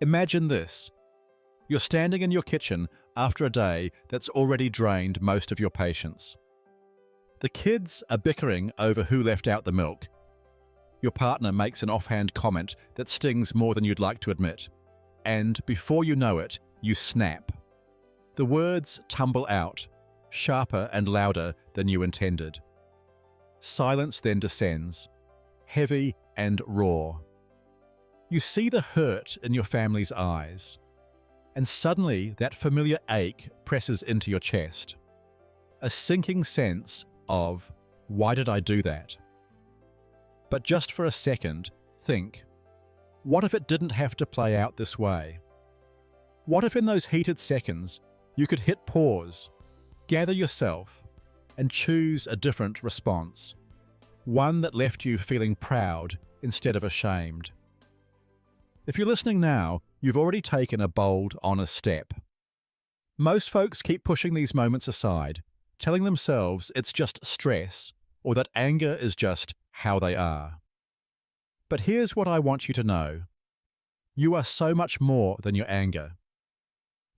Imagine this. You're standing in your kitchen after a day that's already drained most of your patience. The kids are bickering over who left out the milk. Your partner makes an offhand comment that stings more than you'd like to admit. And before you know it, you snap. The words tumble out, sharper and louder than you intended. Silence then descends, heavy and raw. You see the hurt in your family's eyes, and suddenly that familiar ache presses into your chest. A sinking sense of, why did I do that? But just for a second, think, what if it didn't have to play out this way? What if in those heated seconds, you could hit pause, gather yourself, and choose a different response? One that left you feeling proud instead of ashamed. If you're listening now, you've already taken a bold, honest step. Most folks keep pushing these moments aside, telling themselves it's just stress or that anger is just how they are. But here's what I want you to know. You are so much more than your anger.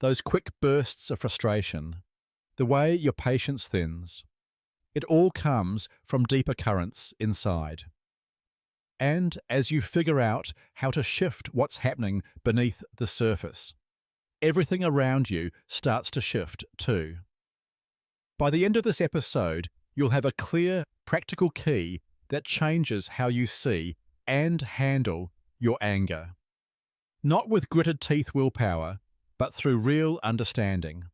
Those quick bursts of frustration, the way your patience thins, it all comes from deeper currents inside. And as you figure out how to shift what's happening beneath the surface, everything around you starts to shift too. By the end of this episode, you'll have a clear, practical key that changes how you see and handle your anger. Not with gritted teeth willpower, but through real understanding.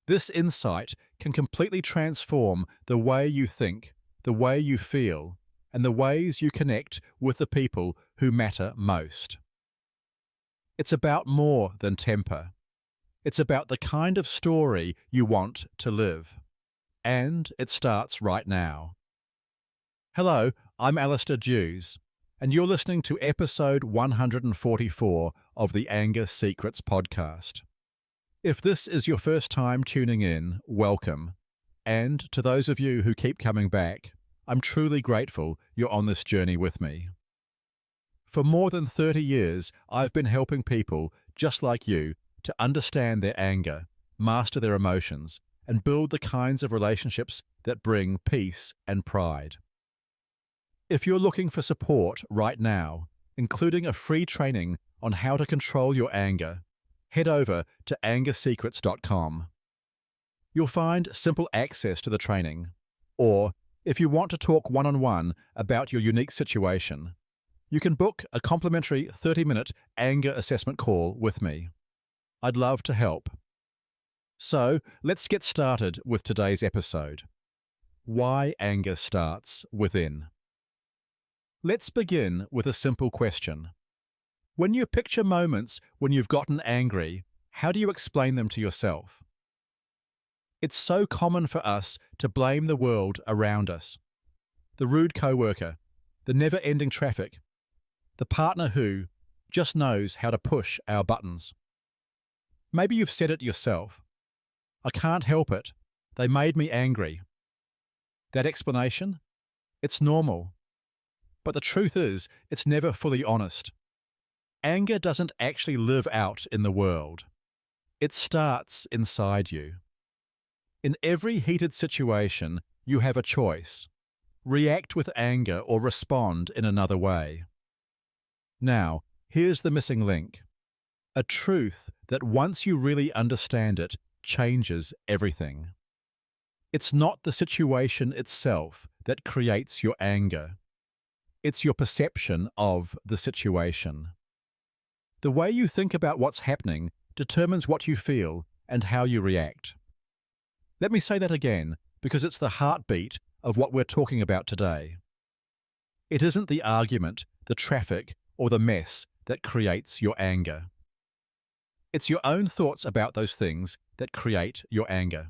This insight can completely transform the way you think, the way you feel, and the ways you connect with the people who matter most. It's about more than temper. It's about the kind of story you want to live. And it starts right now. Hello, I'm Alastair Duhs, and you're listening to episode 144 of the Anger Secrets podcast. If this is your first time tuning in, welcome. And to those of you who keep coming back, I'm truly grateful you're on this journey with me. For more than 30 years, I've been helping people just like you to understand their anger, master their emotions, and build the kinds of relationships that bring peace and pride. If you're looking for support right now, including a free training on how to control your anger, head over to angersecrets.com. You'll find simple access to the training, or if you want to talk one-on-one about your unique situation, you can book a complimentary 30-minute anger assessment call with me. I'd love to help. So, let's get started with today's episode. Why anger starts within. Let's begin with a simple question. When you picture moments when you've gotten angry, how do you explain them to yourself? It's so common for us to blame the world around us. The rude coworker, the never-ending traffic, the partner who just knows how to push our buttons. Maybe you've said it yourself. I can't help it. They made me angry. That explanation? It's normal. But the truth is, it's never fully honest. Anger doesn't actually live out in the world. It starts inside you. In every heated situation, you have a choice. React with anger or respond in another way. Now, here's the missing link. A truth that once you really understand it, changes everything. It's not the situation itself that creates your anger. It's your perception of the situation. The way you think about what's happening determines what you feel and how you react. Let me say that again, because it's the heartbeat of what we're talking about today. It isn't the argument, the traffic, or the mess that creates your anger. It's your own thoughts about those things that create your anger.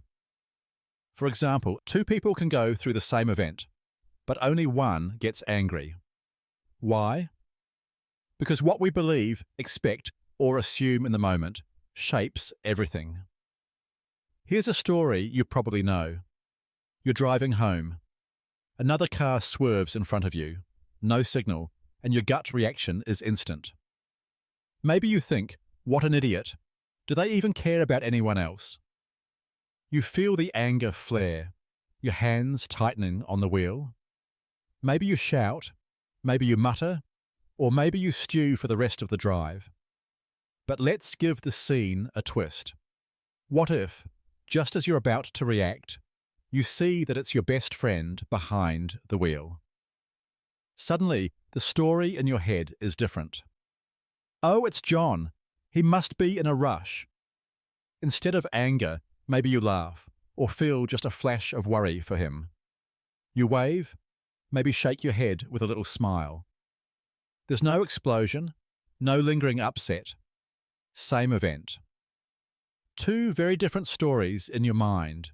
For example, two people can go through the same event, but only one gets angry. Why? Because what we believe, expect, or assume in the moment shapes everything. Here's a story you probably know. You're driving home. Another car swerves in front of you. No signal, and your gut reaction is instant. Maybe you think, what an idiot. Do they even care about anyone else? You feel the anger flare, your hands tightening on the wheel. Maybe you shout, maybe you mutter, or maybe you stew for the rest of the drive. But let's give the scene a twist. What if, just as you're about to react, you see that it's your best friend behind the wheel? Suddenly, the story in your head is different. Oh, it's John. He must be in a rush. Instead of anger, maybe you laugh, or feel just a flash of worry for him. You wave, maybe shake your head with a little smile. There's no explosion, no lingering upset. Same event. Two very different stories in your mind,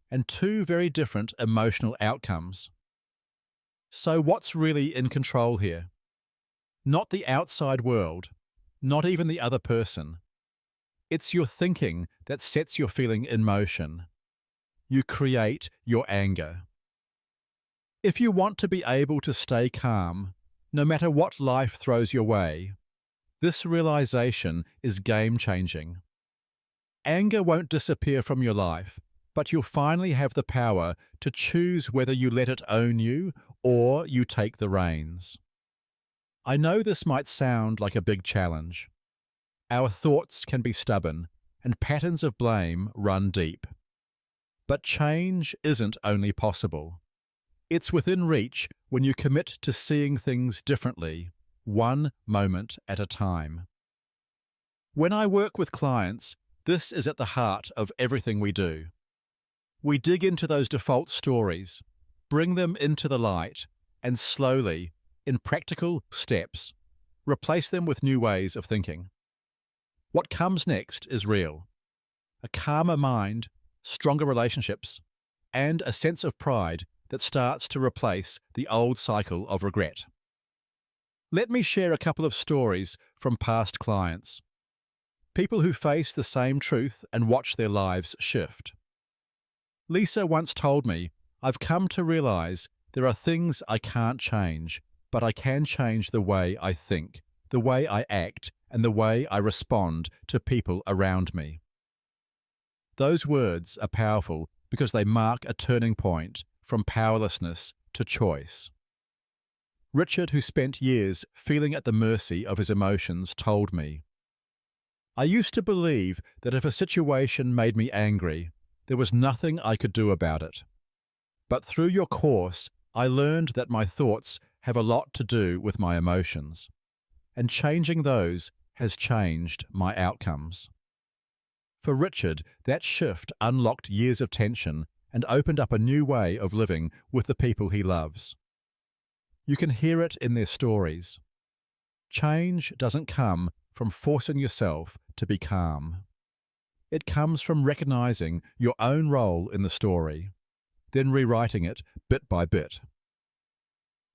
and two very different emotional outcomes. So what's really in control here? Not the outside world, not even the other person. It's your thinking that sets your feeling in motion. You create your anger. If you want to be able to stay calm, no matter what life throws your way, this realization is game-changing. Anger won't disappear from your life, but you'll finally have the power to choose whether you let it own you or you take the reins. I know this might sound like a big challenge. Our thoughts can be stubborn, and patterns of blame run deep. But change isn't only possible. It's within reach when you commit to seeing things differently, one moment at a time. When I work with clients, this is at the heart of everything we do. We dig into those default stories, bring them into the light, and slowly, in practical steps, replace them with new ways of thinking. What comes next is real. A calmer mind, stronger relationships, and a sense of pride that starts to replace the old cycle of regret. Let me share a couple of stories from past clients. People who face the same truth and watch their lives shift. Lisa once told me, I've come to realize there are things I can't change, but I can change the way I think, the way I act, and the way I respond to people around me. Those words are powerful because they mark a turning point from powerlessness to choice. Richard, who spent years feeling at the mercy of his emotions, told me, I used to believe that if a situation made me angry, there was nothing I could do about it. But through your course, I learned that my thoughts have a lot to do with my emotions, and changing those has changed my outcomes. For Richard, that shift unlocked years of tension and opened up a new way of living with the people he loves. You can hear it in their stories. Change doesn't come from forcing yourself to be calm. It comes from recognizing your own role in the story, then rewriting it bit by bit.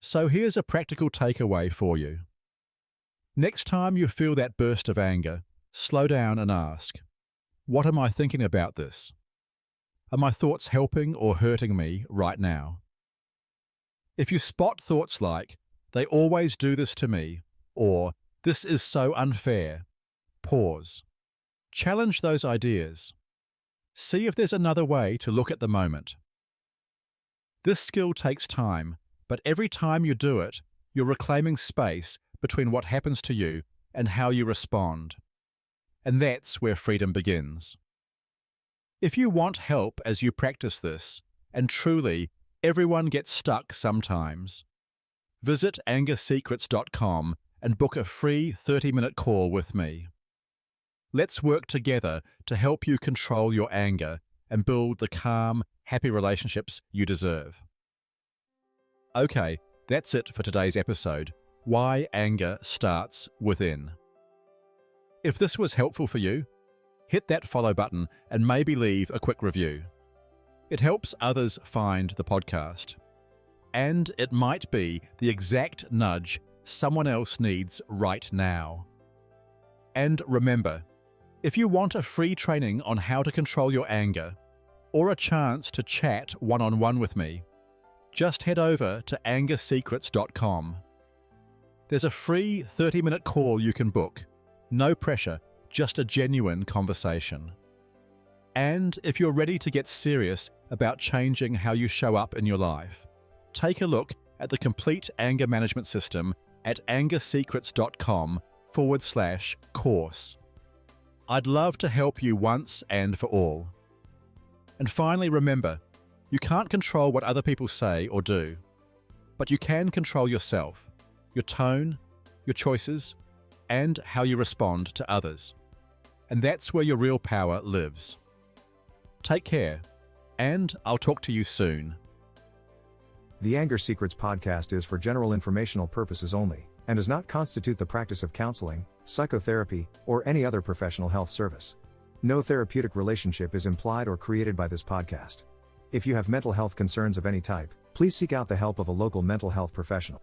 So here's a practical takeaway for you. Next time you feel that burst of anger, slow down and ask, what am I thinking about this? Are my thoughts helping or hurting me right now? If you spot thoughts like, they always do this to me, or this is so unfair, pause. Challenge those ideas. See if there's another way to look at the moment. This skill takes time, but every time you do it, you're reclaiming space between what happens to you and how you respond. And that's where freedom begins. If you want help as you practice this, and truly, everyone gets stuck sometimes, visit angersecrets.com and book a free 30-minute call with me. Let's work together to help you control your anger and build the calm, happy relationships you deserve. Okay, that's it for today's episode, Why Anger Starts Within. If this was helpful for you, hit that follow button and maybe leave a quick review. It helps others find the podcast. And it might be the exact nudge someone else needs right now. And remember, if you want a free training on how to control your anger, or a chance to chat one-on-one with me, just head over to angersecrets.com. There's a free 30-minute call you can book, No pressure, just a genuine conversation. And if you're ready to get serious about changing how you show up in your life, take a look at the complete anger management system at angersecrets.com/course. I'd love to help you once and for all. And finally, remember, you can't control what other people say or do, but you can control yourself, your tone, your choices, and how you respond to others. And that's where your real power lives. Take care, and I'll talk to you soon. The Anger Secrets podcast is for general informational purposes only, and does not constitute the practice of counseling, psychotherapy, or any other professional health service. No therapeutic relationship is implied or created by this podcast. If you have mental health concerns of any type, please seek out the help of a local mental health professional.